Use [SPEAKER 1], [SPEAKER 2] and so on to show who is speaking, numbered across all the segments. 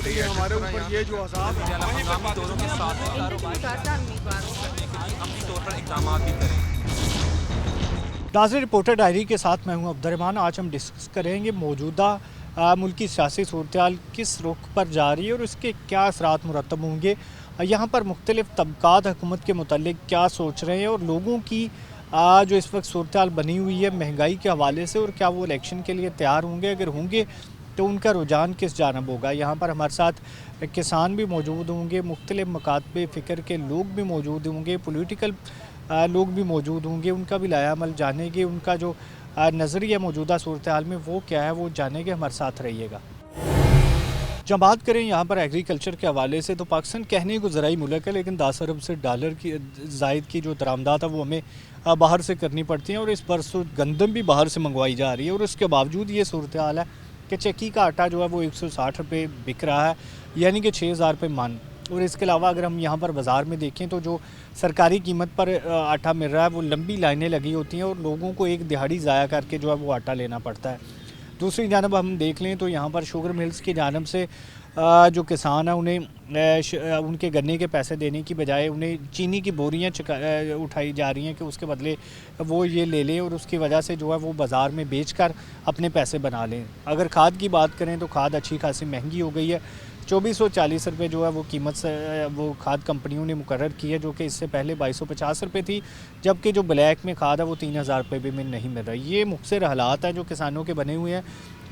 [SPEAKER 1] हो रही है हमारे ऊपर ये जो अज़ाब है
[SPEAKER 2] हंगामी दौरों के साथ अमली तौर पर इक़दाम भी करें।
[SPEAKER 3] नाज़रीन, रिपोर्टर डायरी के साथ मैं हूं अब्दुर्रहमान। आज हम डिस्कस करेंगे मौजूदा मुल्की सियासी सूरत-ए-हाल किस रुख पर जा रही है और इसके क्या असरात मुरतब होंगे। यहाँ पर मुख्तलिफ तबकात हुकूमत के मुतल्लिक क्या सोच रहे हैं और लोगों की जो इस वक्त सूरत-ए-हाल बनी हुई है महंगाई के हवाले से, और क्या वो इलेक्शन के लिए तैयार होंगे, अगर होंगे तो उनका रुझान किस जानब होगा। यहाँ पर हमारे साथ किसान भी मौजूद होंगे, मुख्तलिफ मकातब फ़िक्र के लोग भी मौजूद होंगे, पॉलिटिकल लोग भी मौजूद होंगे, उनका भी लाया अमल जानेंगे, उनका जो नज़रिया मौजूदा सूरत-ए-हाल में वो क्या है वो जानेंगे। हमारे साथ रहिएगा। जब बात करें यहाँ पर एग्रीकल्चर के हवाले से, तो पाकिस्तान कहने को ज़राई मुल्क है, लेकिन 10 अरब से डॉलर की ज़ायद की जो दरामदात है वो हमें बाहर से करनी पड़ती हैं, और इस बरस गंदम भी बाहर से मंगवाई जा रही है। और उसके बावजूद ये सूरत-ए-हाल है कि चक्की का आटा जो है वो 160 रुपये बिक रहा है, यानी कि 6000 रुपये मन। और इसके अलावा अगर हम यहाँ पर बाज़ार में देखें तो जो सरकारी कीमत पर आटा मिल रहा है वो लंबी लाइनें लगी होती हैं और लोगों को एक दिहाड़ी ज़ाया करके जो है वो आटा लेना पड़ता है। दूसरी जानब हम देख लें तो यहाँ पर शुगर मिल्स की जानब से जो किसान है उन्हें उनके गन्ने के पैसे देने की बजाय उन्हें चीनी की बोरियाँ उठाई जा रही हैं कि उसके बदले वो ये ले लें, और उसकी वजह से जो है वो बाज़ार में बेचकर अपने पैसे बना लें। अगर खाद की बात करें तो खाद अच्छी खासी महंगी हो गई है। 2440 रुपये जो है वो कीमत से वो खाद कंपनियों ने मुकर्रर की है, जो कि इससे पहले 2250 रुपये थी, जबकि जो ब्लैक में खाद है वो 3000 रुपये भी में नहीं मिल रहा। ये मुख्तलिफ हालात हैं जो किसानों के बने हुए हैं,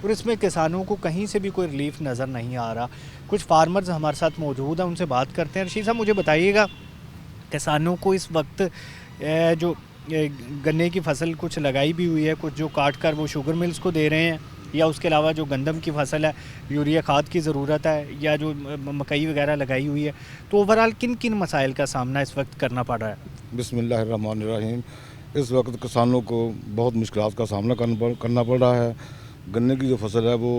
[SPEAKER 3] और इसमें किसानों को कहीं से भी कोई रिलीफ नज़र नहीं आ रहा। कुछ फार्मर्स हमारे साथ मौजूद हैं, उनसे बात करते हैं। रशीद साहब, मुझे बताइएगा, किसानों को इस वक्त जो गन्ने की फसल कुछ लगाई भी हुई है, कुछ जो काट कर वो शुगर मिल्स को दे रहे हैं, या उसके अलावा जो गंदम की फसल है यूरिया खाद की ज़रूरत है, या जो मकई वगैरह लगाई हुई है, तो ओवरऑल किन किन मसाइल का सामना इस वक्त करना पड़ रहा है?
[SPEAKER 4] बिस्मिल्लाहिर्रहमानिर्रहीम। इस वक्त किसानों को बहुत मुश्किलात का सामना करना पड़ रहा है। गन्ने की जो फसल है वो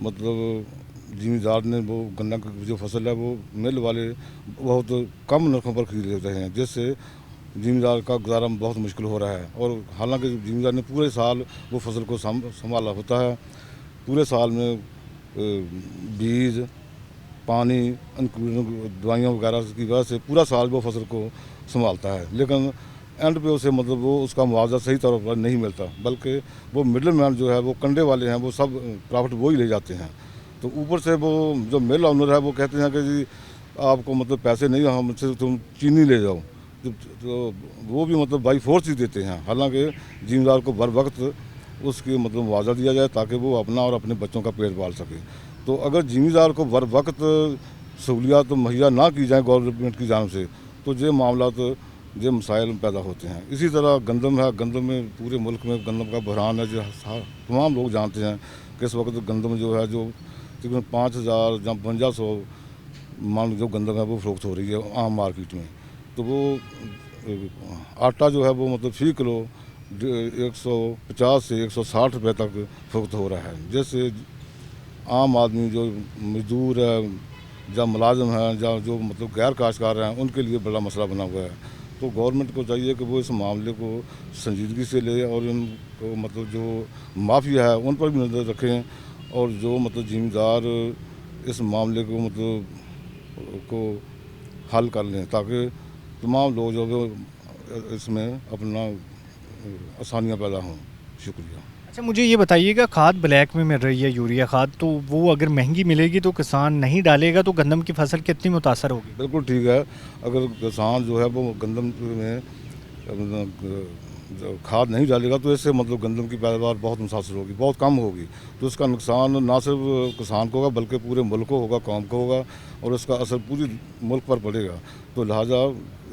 [SPEAKER 4] मतलब ज़मींदार ने वो गन्ना की जो फसल है वो मिल वाले बहुत कम नरखों पर खरीद लेते हैं, जिससे ज़मींदार का गुजारा बहुत मुश्किल हो रहा है। और हालांकि ज़मींदार ने पूरे साल वो फसल को संभाला होता है, पूरे साल में बीज, पानी, दवाइयों वगैरह की वजह से पूरा साल वो फसल को संभालता है, लेकिन एंड पे उसे मतलब वो उसका मुआवजा सही तौर पर नहीं मिलता, बल्कि वो मिडल मैन जो है वो कंडे वाले हैं, वो सब प्रॉफिट वो ही ले जाते हैं। तो ऊपर से वो जो मिल ऑनर है वो कहते हैं कि जी आपको मतलब पैसे नहीं, हमसे तुम चीनी ले जाओ, तो वो भी मतलब बाई फोर्स ही देते हैं। हालांकि ज़मींदार को बर वक्त उसकी मतलब मुआवजा दिया जाए ताकि वो अपना और अपने बच्चों का पेट पाल सके। तो अगर ज़मींदार को बर वक्त सहूलियात मुहैया ना की जाए गवर्नमेंट की जानिब से, तो ये मामला ये मसाइल पैदा होते हैं। इसी तरह गंदम है, गंदम में पूरे मुल्क में गंदम का बहरान है, जो तमाम लोग जानते हैं कि इस वक्त गंदम जो है जो तकरीबन 5000 या 5500 मान जो गंदम है वो फरोख्त हो रही है आम मार्केट में। तो वो आटा जो है वो मतलब फ़ी किलो 150 से 160 रुपये तक फरोख्त हो रहा है, जैसे आम आदमी जो मजदूर है या मुलाजिम है या जो मतलब गैर काश्तकार हैं उनके लिए बड़ा मसला बना हुआ है। तो गवर्नमेंट को चाहिए कि वो इस मामले को संजीदगी से ले और इनको मतलब जो माफिया है उन पर भी नज़र रखें, और जो मतलब ज़मींदार इस मामले को मतलब को हल कर लें, ताकि तमाम लोग जो इसमें अपना आसानियाँ पैदा हों। शुक्रिया।
[SPEAKER 3] अच्छा, मुझे ये बताइएगा, खाद ब्लैक में मिल रही है यूरिया खाद, तो वो अगर महंगी मिलेगी तो किसान नहीं डालेगा, तो गंदम की फसल कितनी मुतासर होगी?
[SPEAKER 4] बिल्कुल ठीक है। अगर किसान जो है वो गंदम में खाद नहीं डालेगा तो इससे मतलब गंदम की पैदावार बहुत मुतासर होगी, बहुत कम होगी। तो इसका नुकसान ना सिर्फ किसान को होगा बल्कि पूरे मुल्क को होगा, कौम को होगा, और इसका असर पूरी मुल्क पर पड़ेगा। तो लिहाजा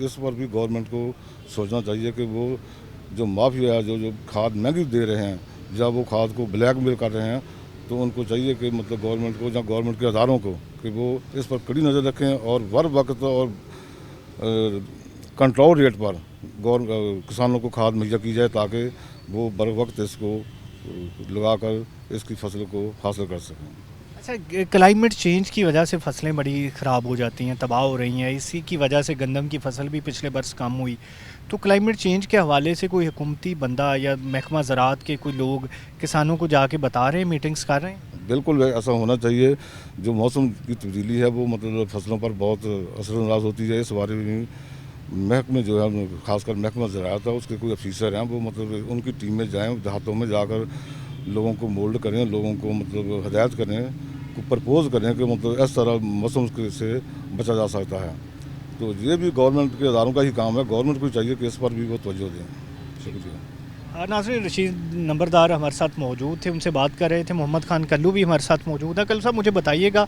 [SPEAKER 4] इस पर भी गवर्नमेंट को सोचना चाहिए कि वो जो माफिया है जो खाद महंगी दे रहे हैं या वो खाद को ब्लैक मेल कर रहे हैं, तो उनको चाहिए कि मतलब गवर्नमेंट को या गवर्नमेंट के अदारों को कि वो इस पर कड़ी नज़र रखें और बर वक्त और कंट्रोल रेट पर किसानों को खाद मुहैया की जाए, ताकि वो बर वक्त इसको लगाकर इसकी फसल को हासिल कर सकें।
[SPEAKER 3] अच्छा, क्लाइमेट चेंज की वजह से फसलें बड़ी ख़राब हो जाती हैं, तबाह हो रही हैं, इसी की वजह से गंदम की फसल भी पिछले बरस कम हुई। तो क्लाइमेट चेंज के हवाले से कोई हुकूमती बंदा या महकमा ज़राअत के कोई लोग किसानों को जाके बता रहे हैं, मीटिंग्स कर रहे हैं?
[SPEAKER 4] بالکل ایسا ہونا چاہیے. جو موسم کی تبدیلی ہے وہ مطلب فصلوں پر بہت اثر انداز ہوتی ہے. اس بارے میں محکمے جو ہے خاص کر محکمہ زراعت ہے اس کے کوئی افیسر ہیں وہ مطلب ان کی ٹیم میں جائیں, دیہاتوں میں جا کر لوگوں کو مولڈ کریں, لوگوں کو مطلب ہدایت کریں, پرپوز کریں کہ مطلب اس طرح موسم سے بچا جا سکتا ہے. تو یہ بھی گورنمنٹ کے اداروں کا ہی کام ہے. گورنمنٹ کو چاہیے کہ اس پر بھی وہ توجہ دیں. شکریہ.
[SPEAKER 3] ناظرین, رشید نمبردار ہمارے ساتھ موجود تھے, ان سے بات کر رہے تھے. محمد خان کلو بھی ہمارے ساتھ موجود ہے. کلو صاحب مجھے بتائیے گا,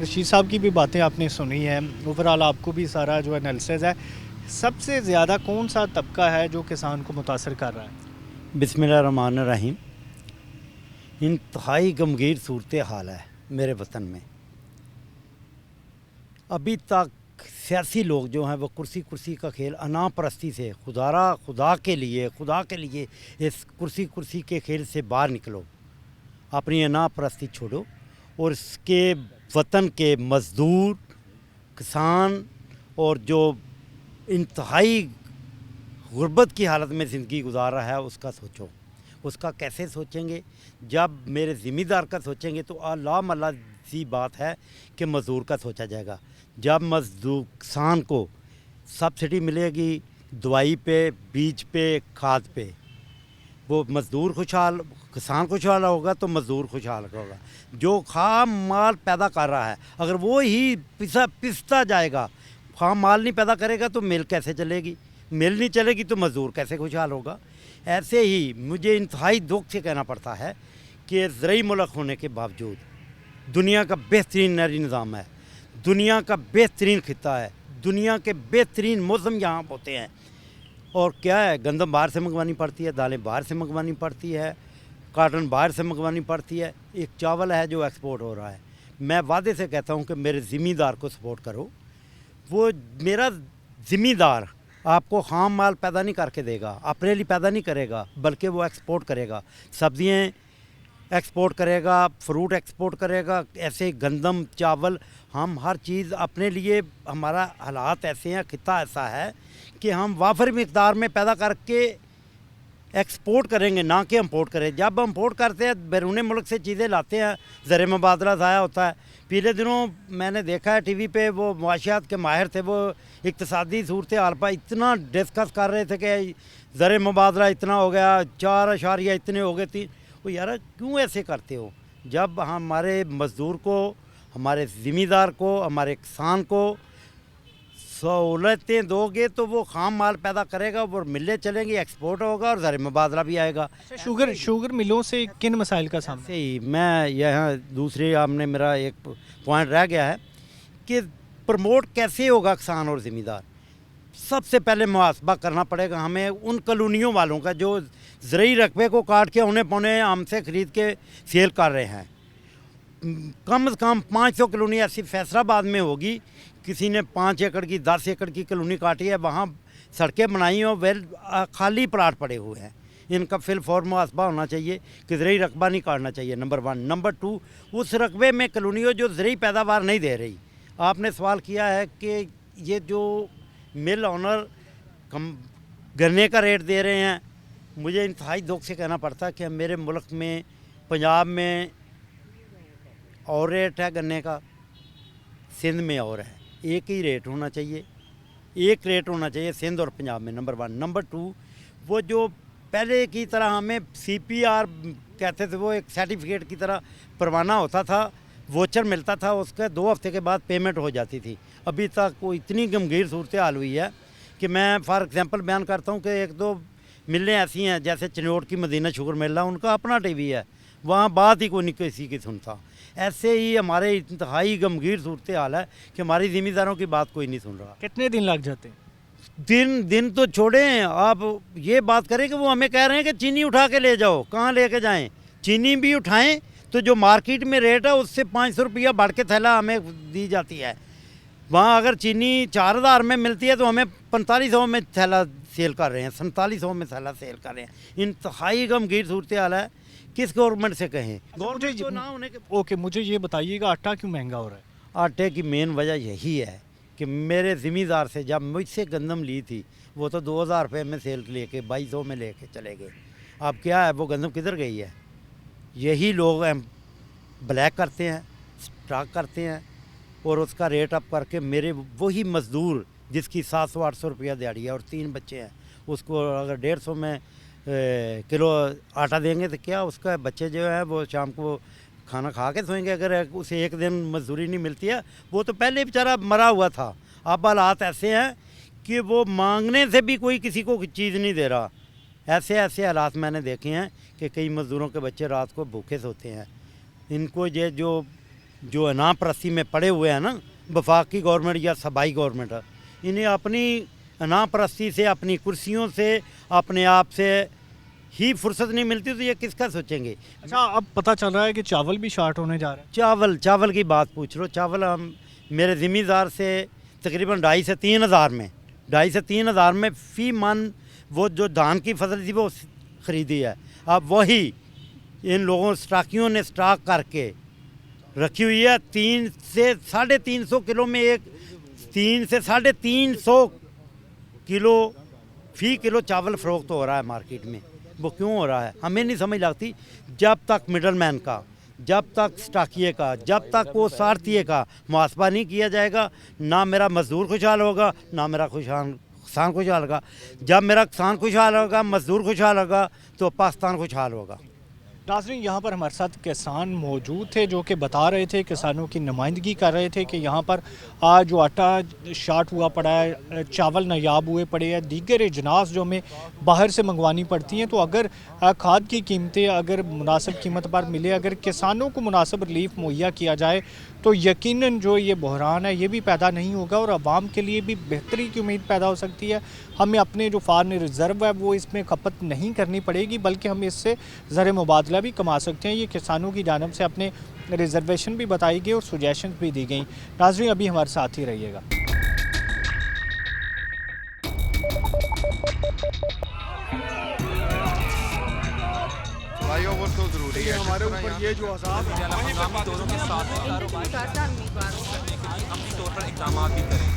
[SPEAKER 3] رشید صاحب کی بھی باتیں آپ نے سنی ہیں, اوور آل آپ کو بھی سارا جو انالیسز ہے, سب سے زیادہ کون سا طبقہ ہے جو کسان کو متاثر کر رہا ہے؟
[SPEAKER 5] بسم اللہ الرحمن الرحیم. انتہائی غمگین صورتحال ہے میرے وطن میں. ابھی تک سیاسی لوگ جو ہیں وہ کرسی کا کھیل, انا پرستی سے, خدا کے لیے اس کرسی کے کھیل سے باہر نکلو, اپنی انا پرستی چھوڑو اور اس کے وطن کے مزدور, کسان اور جو انتہائی غربت کی حالت میں زندگی گزار رہا ہے اس کا سوچو. اس کا کیسے سوچیں گے؟ جب میرے ذمہ دار کا سوچیں گے تو اللہ سی بات ہے کہ مزدور کا سوچا جائے گا. جب مزدور کسان کو سبسڈی ملے گی دوائی پہ, بیج پہ, کھاد پہ, وہ مزدور خوشحال, کسان خوشحال ہوگا تو مزدور خوشحال ہوگا. جو خام مال پیدا کر رہا ہے اگر وہ ہی پستا جائے گا, خام مال نہیں پیدا کرے گا تو مل کیسے چلے گی؟ مل نہیں چلے گی تو مزدور کیسے خوشحال ہوگا؟ ایسے ہی مجھے انتہائی دکھ سے کہنا پڑتا ہے کہ زرعی ملک ہونے کے باوجود دنیا کا بہترین نری نظام ہے, دنیا کا بہترین خطہ ہے, دنیا کے بہترین موسم یہاں ہوتے ہیں, اور کیا ہے, گندم باہر سے منگوانی پڑتی ہے, دالیں باہر سے منگوانی پڑتی ہے, کاٹن باہر سے منگوانی پڑتی ہے. ایک چاول ہے جو ایکسپورٹ ہو رہا ہے. میں وعدے سے کہتا ہوں کہ میرے ذمہ دار کو سپورٹ کرو. وہ میرا ذمہ دار آپ کو خام مال پیدا نہیں کر کے دے گا, اپنے لیے پیدا نہیں کرے گا, بلکہ وہ ایکسپورٹ کرے گا. سبزیاں ایکسپورٹ کرے گا, فروٹ ایکسپورٹ کرے گا, ایسے گندم, چاول, ہم ہر چیز اپنے لیے, ہمارا حالات ایسے ہیں, خطہ ایسا ہے کہ ہم وافر مقدار میں پیدا کر کے ایکسپورٹ کریں گے, نہ کہ امپورٹ کریں. جب امپورٹ کرتے ہیں, بیرون ملک سے چیزیں لاتے ہیں, زر مبادلہ ضائع ہوتا ہے. پچھلے دنوں میں نے دیکھا ہے ٹی وی پہ, وہ معاشیات کے ماہر تھے, وہ اقتصادی صورتحال پر اتنا ڈسکس کر رہے تھے کہ زر مبادلہ اتنا ہو گیا, 4 اتنے ہو گئے تھے. وہ یار کیوں ایسے کرتے ہو؟ جب ہمارے مزدور کو, ہمارے ذمہ دار کو, ہمارے کسان کو سہولتیں دو گے تو وہ خام مال پیدا کرے گا, وہ ملیں چلیں گی, ایکسپورٹ ہوگا اور زر مبادلہ بھی آئے گا.
[SPEAKER 3] شوگر ملوں سے کن مسائل کا سامنا؟
[SPEAKER 5] صحیح, میں یہاں دوسری آپ نے میرا ایک پوائنٹ رہ گیا ہے کہ پروموٹ کیسے ہوگا کسان اور ذمہ دار. سب سے پہلے محاسبہ کرنا پڑے گا ہمیں ان کالونیوں والوں کا جو زرعی رقبے کو کاٹ کے انہیں پونے ہم سے خرید کے سیل کر رہے ہیں. کم از کم 500 کالونی ایسی فیصل آباد میں ہوگی, کسی نے 5 ایکڑ کی 10 ایکڑ کی کالونی کاٹی ہے, وہاں سڑکیں بنائی ہوں, خالی پلاٹ پڑے ہوئے ہیں. ان کا فی الفور محاسبہ ہونا چاہیے کہ زرعی رقبہ نہیں کاٹنا چاہیے, نمبر 1. نمبر 2, اس رقبے میں کالونی ہو جو زرعی پیداوار نہیں دے رہی. آپ نے سوال کیا ہے کہ یہ جو مل آنر گنے کا ریٹ دے رہے ہیں, مجھے انتہائی دکھ سے کہنا پڑتا ہے کہ میرے ملک میں, پنجاب میں اور ریٹ ہے گنے کا, سندھ میں اور ہے. ایک ہی ریٹ ہونا چاہیے, ایک ریٹ ہونا چاہیے سندھ اور پنجاب میں, نمبر 1. نمبر 2, وہ جو پہلے کی طرح ہمیں CPR کہتے تھے, وہ ایک سرٹیفکیٹ کی طرح پروانہ ہوتا تھا, ووچر ملتا تھا, اس کے 2 ہفتے کے بعد پیمنٹ ہو جاتی تھی. ابھی تک وہ اتنی غمگین صورتحال ہوئی ہے کہ میں فار ایگزامپل بیان کرتا ہوں کہ 1-2 ملیں ایسی ہیں, جیسے چنوٹ کی مدینہ شوگر مل رہا, ان کا اپنا ٹی وی ہے, وہاں بات ہی کوئی نہیں کسی کی سنتا. ایسے ہی ہمارے انتہائی غمگین صورتحال ہے کہ ہماری ذمہ داروں کی بات کوئی نہیں سن رہا.
[SPEAKER 3] کتنے دن لگ جاتے ہیں؟
[SPEAKER 5] دن تو چھوڑیں, آپ یہ بات کریں کہ وہ ہمیں کہہ رہے ہیں کہ چینی اٹھا کے لے جاؤ. کہاں لے کے جائیں؟ چینی بھی اٹھائیں تو جو مارکیٹ میں ریٹ ہے اس سے 500 روپیہ بڑھ کے تھیلا ہمیں دی جاتی ہے. وہاں اگر چینی 4000 میں ملتی ہے تو ہمیں 4500 میں تھیلا سیل کر رہے ہیں, 4700 میں تھیلا سیل کر رہے ہیں. انتہائی غمگین صورتحال ہے. کس گورنمنٹ سے کہیں؟ گورنمنٹ کو نہ ہونے کے.
[SPEAKER 3] اوکے, مجھے یہ بتائیے گا آٹا کیوں مہنگا ہو رہا ہے؟
[SPEAKER 5] آٹے کی مین وجہ یہی ہے کہ میرے ذمہ دار سے جب مجھ سے گندم لی تھی, وہ تو 2000 روپے میں سیل لے کے 2200 میں لے کے چلے گئے. اب کیا ہے, وہ گندم کدھر گئی ہے؟ یہی لوگ ہیں ब्लैक करते हैं, स्टॉक करते हैं और उसका रेट अप करके मेरे वही मज़दूर जिसकी 700-800 रुपया दिहाड़ी है और 3 बच्चे हैं, उसको अगर 150 में किलो आटा देंगे तो क्या उसका बच्चे जो है वो शाम को खाना खा के सोएंगे। अगर उसे एक दिन मजदूरी नहीं मिलती है, वो तो पहले बेचारा मरा हुआ था। अब हालात ऐसे हैं कि वो मांगने से भी कोई किसी को चीज़ नहीं दे रहा। ऐसे ऐसे हालात मैंने देखे हैं कि कई मज़दूरों के बच्चे रात को भूखे सोते हैं। इनको ये जो अनाम परस्ती में पड़े हुए हैं ना, वफाकी गवर्नमेंट या सूबाई गवर्नमेंट, इन्हें अपनी अनाम परस्ती से, अपनी कुर्सियों से, अपने आप से ही फुर्सत नहीं मिलती, तो ये किसका सोचेंगे।
[SPEAKER 3] अच्छा, अब पता चल रहा है कि चावल भी शार्ट होने जा रहा है।
[SPEAKER 5] चावल की बात पूछ लो। चावल हम मेरे ज़िम्मेदार से तकरीबन 2,500 से 3,000 में फ़ी मन वो जो धान की फसल थी वो ख़रीदी है। अब वही इन लोगों स्टाकियों ने स्टॉक करके रखी हुई है। 3 से 350 किलो में 3 से 350 किलो फ़ी किलो चावल फ़रोख्त हो रहा है मार्केट में। वो क्यों हो रहा है हमें नहीं समझ लगती। जब तक मिडल मैन का, जब तक स्टाकिए का, जब तक वो सारथिए का मुआसबा नहीं किया जाएगा, ना मेरा मज़दूर खुशहाल होगा, ना मेरा किसान खुशहाल होगा। जब मेरा किसान खुशहाल होगा, मज़दूर खुशहाल होगा, तो पाकिस्तान खुशहाल होगा।
[SPEAKER 3] नाज़रीन, यहाँ पर हमारे साथ किसान मौजूद थे जो कि बता रहे थे, किसानों की नुमाइंदगी कर रहे थे कि यहाँ पर आज जो आटा शार्ट हुआ पड़ा है, चावल नायाब हुए पड़े हैं, दीगर अजनास जो हमें बाहर से मंगवानी पड़ती हैं। तो अगर खाद की कीमतें अगर मुनासिब कीमत पर मिले, अगर किसानों को मुनासिब रिलीफ मुहैया किया जाए, तो यकीनन जो ये बहरान है ये भी पैदा नहीं होगा और आवाम के लिए भी बेहतरी की उम्मीद पैदा हो सकती है। हमें अपने जो फॉरेन रिज़र्व है वो इसमें खपत नहीं करनी पड़ेगी, बल्कि हम इससे ज़र मुबादला भी कमा सकते हैं। ये किसानों की जानिब से अपने रिजर्वेशन भी बताई गई और सुजेशन भी दी गई। नाज़रीन, अभी हमारे साथ ही रहिएगा।
[SPEAKER 1] फ्लाईओवर तो ज़रूरी है हमारे ऊपर। ये जो अज़ाब है
[SPEAKER 2] हंगामी दौरों के साथ अपनी तौर पर इक़दाम भी करें।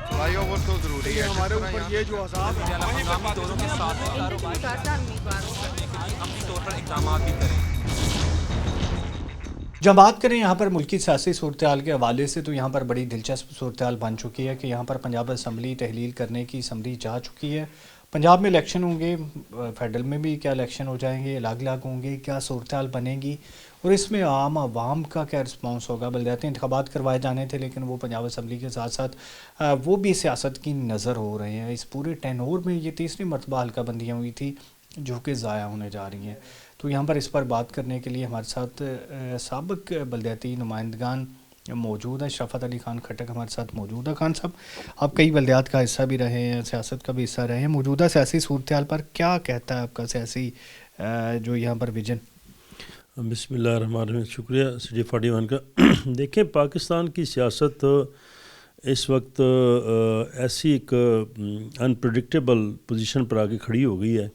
[SPEAKER 1] फ्लाईओवर तो ज़रूरी है हमारे ऊपर। ये जो अज़ाब है
[SPEAKER 2] हंगामी दौरों के साथ अपनी तौर पर इक़दाम भी करें।
[SPEAKER 3] जब बात करें यहाँ पर मुल्की सियासी सूरत हाल के हवाले से, तो यहाँ पर बड़ी दिलचस्प सूरत हाल बन चुकी है कि यहाँ पर पंजाब असम्बली तहलील करने की समरी जा चुकी है। पंजाब में इलेक्शन होंगे, फेडरल में भी क्या इलेक्शन हो जाएंगे, अलग अलग होंगे, क्या सूरत हाल बनेगी और इसमें आम आवाम का क्या रिस्पॉन्स होगा। बलदियाती इंतखाबात करवाए जाने थे, लेकिन वो पंजाब असम्बली के साथ साथ वो भी सियासत की नज़र हो रहे हैं। इस पूरे टेनोर में ये तीसरी मरतबा हल्का बंदियाँ हुई थी जो कि ज़ाया होने जा रही हैं। तो यहाँ पर इस पर बात करने के लिए हमारे साथ साबिक बलदियाती नुमाइंदगान मौजूद है। शफत अली खान खटक हमारे साथ मौजूद है। खान साहब, आप कई बल्दियात का हिस्सा भी रहे हैं, सियासत का भी हिस्सा रहे हैं। मौजूदा सियासी सूरत हाल पर क्या कहता है आपका सियासी जो यहाँ पर विजन?
[SPEAKER 6] बिस्मिल्लाहिर्रहमानिर्रहीम। शुक्रिया CD41 का। देखें, पाकिस्तान की सियासत इस वक्त ऐसी एक अनप्रेडिक्टेबल पोजीशन पर आके खड़ी हो गई है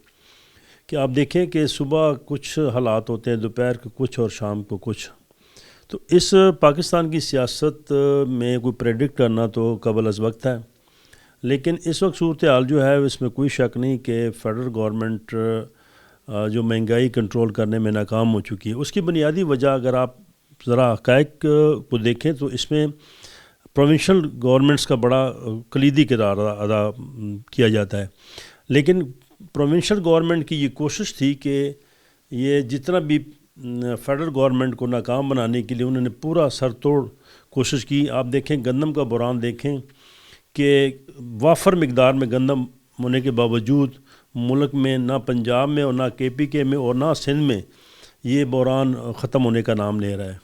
[SPEAKER 6] कि आप देखें कि सुबह कुछ हालात होते हैं, दोपहर को कुछ और शाम को कुछ। तो इस पाकिस्तान की सियासत में कोई प्रेडिक्ट करना तो कबल अज़ वक्त है, लेकिन इस वक्त सूरत हाल जो है इसमें कोई शक नहीं कि फ़ेडरल गवर्नमेंट जो महंगाई कंट्रोल करने में नाकाम हो चुकी है। उसकी बुनियादी वजह अगर आप ज़रा हक़ाइक़ को देखें तो इसमें प्रोविंशियल गवर्नमेंट्स का बड़ा कलीदी किरदार अदा किया जाता है। लेकिन प्रोविंशियल गवर्नमेंट की ये कोशिश थी कि ये जितना भी फ़ेडरल गवर्नमेंट को नाकाम बनाने के लिए उन्होंने पूरा सर तोड़ कोशिश की। आप देखें, गंदम का बुरान देखें कि वाफर मिकदार में गंदम होने के बावजूद मुल्क में ना पंजाब में और ना KPK में और ना सिंध में ये बुरान ख़त्म होने का नाम ले रहा है।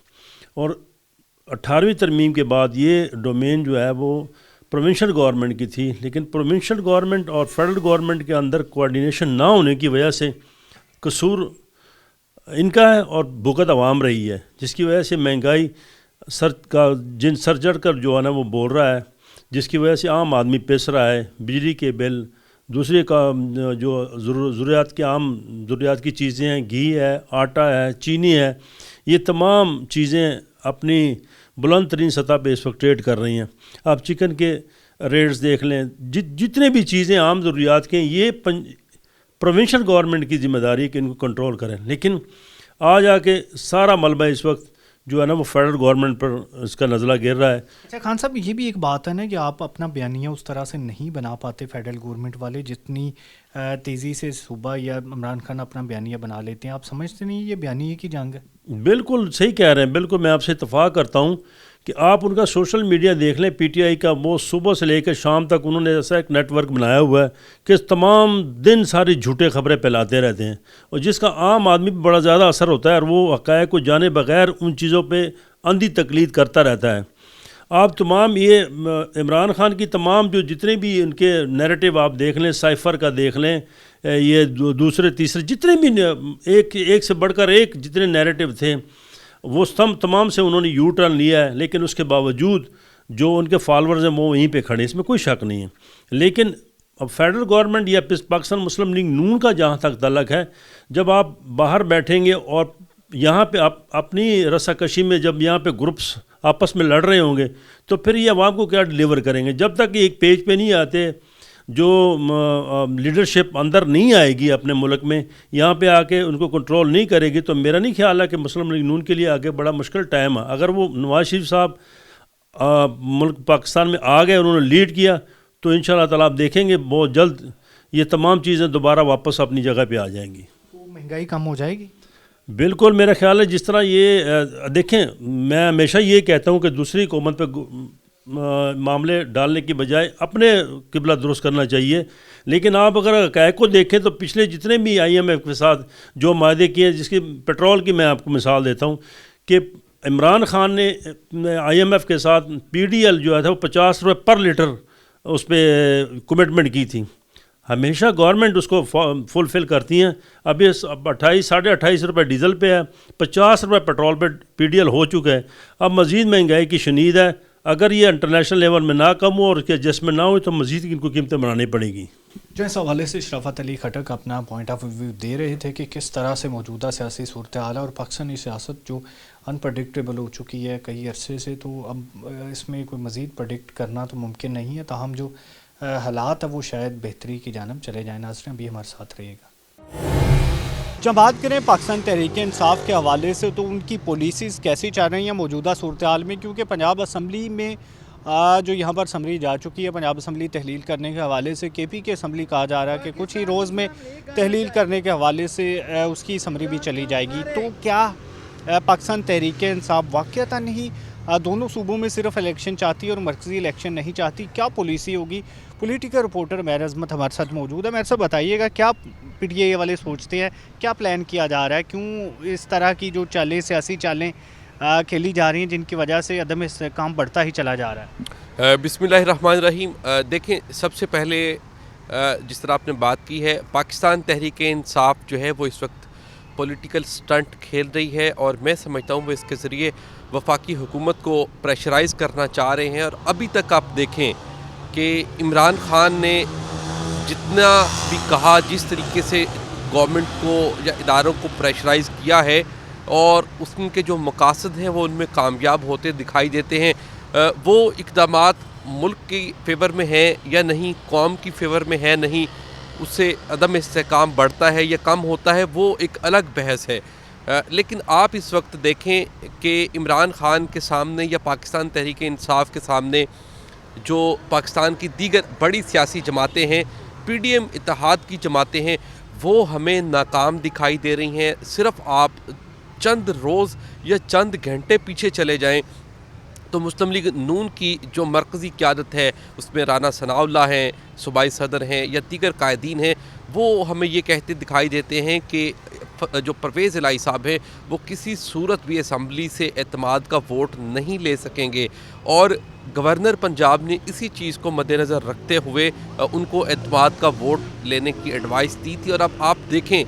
[SPEAKER 6] और 18वीं तरमीम के बाद ये डोमेन जो है वो प्रोविंशियल गवर्नमेंट की थी, लेकिन प्रोविंशियल गवर्नमेंट और फेडरल गवर्नमेंट के अंदर कोऑर्डिनेशन ना होने की वजह से कसूर इनका है और भुगत आवाम रही है, जिसकी वजह से महंगाई सर चढ़ कर जो है ना वो बोल रहा है, जिसकी वजह से आम आदमी पिस रहा है। बिजली के बिल, दूसरे का जो ज़रूरियात की चीज़ें हैं, घी है, आटा है, चीनी है, ये तमाम चीज़ें अपनी बुलंद तरीन सतह पे इस वक्त ट्रेड कर रही हैं। आप चिकन के ریٹس دیکھ لیں، جتنے بھی چیزیں عام ضروریات کے ہیں، یہ پروونشل گورنمنٹ کی ذمہ داری ہے کہ ان کو کنٹرول کریں. لیکن آج آ کے سارا ملبہ اس وقت جو ہے نا وہ فیڈرل گورنمنٹ پر اس کا نزلہ گر رہا ہے.
[SPEAKER 3] اچھا خان صاحب، یہ بھی ایک بات ہے نا کہ آپ اپنا بیانیہ اس طرح سے نہیں بنا پاتے فیڈرل گورنمنٹ والے جتنی تیزی سے صوبہ یا عمران خان اپنا بیانیہ بنا لیتے ہیں. آپ سمجھتے نہیں یہ بیانیے کی جنگ ہے؟
[SPEAKER 6] بالکل صحیح کہہ رہے ہیں، بالکل میں آپ سے اتفاق کرتا ہوں کہ آپ ان کا سوشل میڈیا دیکھ لیں. پی ٹی آئی کا وہ صبح سے لے کے شام تک انہوں نے ایسا ایک نیٹ ورک بنایا ہوا ہے کہ تمام دن ساری جھوٹے خبریں پھیلاتے رہتے ہیں، اور جس کا عام آدمی پہ بڑا زیادہ اثر ہوتا ہے، اور وہ حقائق کو جانے بغیر ان چیزوں پہ اندھی تقلید کرتا رہتا ہے. آپ تمام یہ عمران خان کی تمام جو جتنے بھی ان کے نیریٹو آپ دیکھ لیں، سائفر کا دیکھ لیں، یہ دوسرے تیسرے جتنے بھی ایک سے بڑھ کر ایک جتنے نیریٹو تھے، وہ تمام سے انہوں نے یو ٹرن لیا ہے. لیکن اس کے باوجود جو ان کے فالورز ہیں وہ وہیں پہ کھڑے ہیں، اس میں کوئی شک نہیں ہے. لیکن اب فیڈرل گورنمنٹ یا پاکستان مسلم لیگ نون کا جہاں تک تعلق ہے، جب آپ باہر بیٹھیں گے اور یہاں پہ اپنی رساکشی میں جب یہاں پہ گروپس آپس میں لڑ رہے ہوں گے، تو پھر یہ عوام کو کیا ڈیلیور کریں گے؟ جب تک ایک پیج پہ نہیں آتے، جو لیڈرشپ اندر نہیں آئے گی اپنے ملک میں، یہاں پہ آ کے ان کو کنٹرول نہیں کرے گی، تو میرا نہیں خیال ہے کہ مسلم لیگ نون کے لیے آگے بڑا مشکل ٹائم ہے. اگر وہ نواز شریف صاحب ملک پاکستان میں آ گئے، انہوں نے لیڈ کیا، تو انشاءاللہ تعالیٰ آپ دیکھیں گے بہت جلد یہ تمام چیزیں دوبارہ واپس اپنی جگہ پہ آ جائیں گی.
[SPEAKER 3] تو مہنگائی کم ہو جائے گی؟
[SPEAKER 6] بالکل میرا خیال ہے. جس طرح یہ دیکھیں، میں ہمیشہ یہ کہتا ہوں کہ دوسری قومت پہ معاملے ڈالنے کی بجائے اپنے قبلہ درست کرنا چاہیے. لیکن آپ اگر حقائق کو دیکھیں تو پچھلے جتنے بھی آئی ایم ایف کے ساتھ جو معاہدے کیے، جس کی پیٹرول کی میں آپ کو مثال دیتا ہوں کہ عمران خان نے آئی ایم ایف کے ساتھ پی ڈی ایل جو ہے وہ 50 روپے پر لیٹر اس پہ کمٹمنٹ کی تھی. ہمیشہ گورنمنٹ اس کو فلفل کرتی ہیں. ابھی 28-28.5 روپے ڈیزل پہ ہے، 50 روپے پیٹرول پہ پی ڈی ایل ہو چکا ہے. اب مزید مہنگائی کی شنید ہے. اگر یہ انٹرنیشنل لیول میں نہ کم ہو اور اس کے ایڈجسٹمنٹ نہ ہو تو مزید ان کو قیمتیں بڑھانی پڑے گی.
[SPEAKER 3] جو اس حوالے سے شرافت علی خٹک اپنا پوائنٹ آف ویو دے رہے تھے کہ کس طرح سے موجودہ سیاسی صورتحال ہے اور پاکستانی سیاست جو انپریڈکٹیبل ہو چکی ہے کئی عرصے سے، تو اب اس میں کوئی مزید پریڈکٹ کرنا تو ممکن نہیں ہے. تاہم جو حالات ہے وہ شاید بہتری کی جانب چلے جائیں. ناظرین ابھی ہمارے ساتھ رہیے گا. جب بات کریں پاکستان تحریک انصاف کے حوالے سے تو ان کی پالیسیز کیسی چل رہی ہیں موجودہ صورتحال میں، کیونکہ پنجاب اسمبلی میں جو یہاں پر اسمبلی جا چکی ہے، پنجاب اسمبلی تحلیل کرنے کے حوالے سے کے پی کے اسمبلی کہا جا رہا ہے کہ کچھ ہی روز میں تحلیل کرنے کے حوالے سے اس کی اسمبلی بھی چلی جائے گی. تو کیا پاکستان تحریک انصاف واقعتاً ہی دونوں صوبوں میں صرف الیکشن چاہتی ہے اور مرکزی الیکشن نہیں چاہتی؟ کیا پالیسی ہوگی؟ پولیٹیکل رپورٹر مہر عظمت ہمارے ساتھ موجود ہے. مہر صاحب بتائیے گا کیا پی ٹی آئی والے سوچتے ہیں، کیا پلان کیا جا رہا ہے، کیوں اس طرح کی جو چالیں سیاسی چالیں کھیلی جا رہی ہیں جن کی وجہ سے عدم استحکام بڑھتا ہی چلا جا رہا ہے؟
[SPEAKER 7] بسم اللہ الرحمن الرحیم. دیکھیں، سب سے پہلے جس طرح آپ نے بات کی ہے، پاکستان تحریک انصاف جو ہے وہ اس وقت پولیٹیکل سٹنٹ کھیل رہی ہے، اور میں سمجھتا ہوں وہ اس کے ذریعے وفاقی حکومت کو پریشرائز کرنا چاہ رہے ہیں. اور ابھی تک آپ دیکھیں کہ عمران خان نے جتنا بھی کہا، جس طریقے سے گورنمنٹ کو یا اداروں کو پریشرائز کیا ہے، اور اس کے جو مقاصد ہیں وہ ان میں کامیاب ہوتے دکھائی دیتے ہیں. وہ اقدامات ملک کی فیور میں ہیں یا نہیں، قوم کی فیور میں ہے نہیں، اس سے عدم استحکام بڑھتا ہے یا کم ہوتا ہے، وہ ایک الگ بحث ہے. لیکن آپ اس وقت دیکھیں کہ عمران خان کے سامنے یا پاکستان تحریک انصاف کے سامنے جو پاکستان کی دیگر بڑی سیاسی جماعتیں ہیں، پی ڈی ایم اتحاد کی جماعتیں ہیں، وہ ہمیں ناکام دکھائی دے رہی ہیں. صرف آپ چند روز یا چند گھنٹے پیچھے چلے جائیں تو مسلم لیگ نون کی جو مرکزی قیادت ہے، اس میں رانا ثناء اللہ ہیں، صوبائی صدر ہیں یا دیگر قائدین ہیں، وہ ہمیں یہ کہتے دکھائی دیتے ہیں کہ جو پرویز الہی صاحب ہیں وہ کسی صورت بھی اسمبلی سے اعتماد کا ووٹ نہیں لے سکیں گے. اور گورنر پنجاب نے اسی چیز کو مد نظر رکھتے ہوئے ان کو اعتماد کا ووٹ لینے کی ایڈوائس دی تھی. اور اب آپ دیکھیں،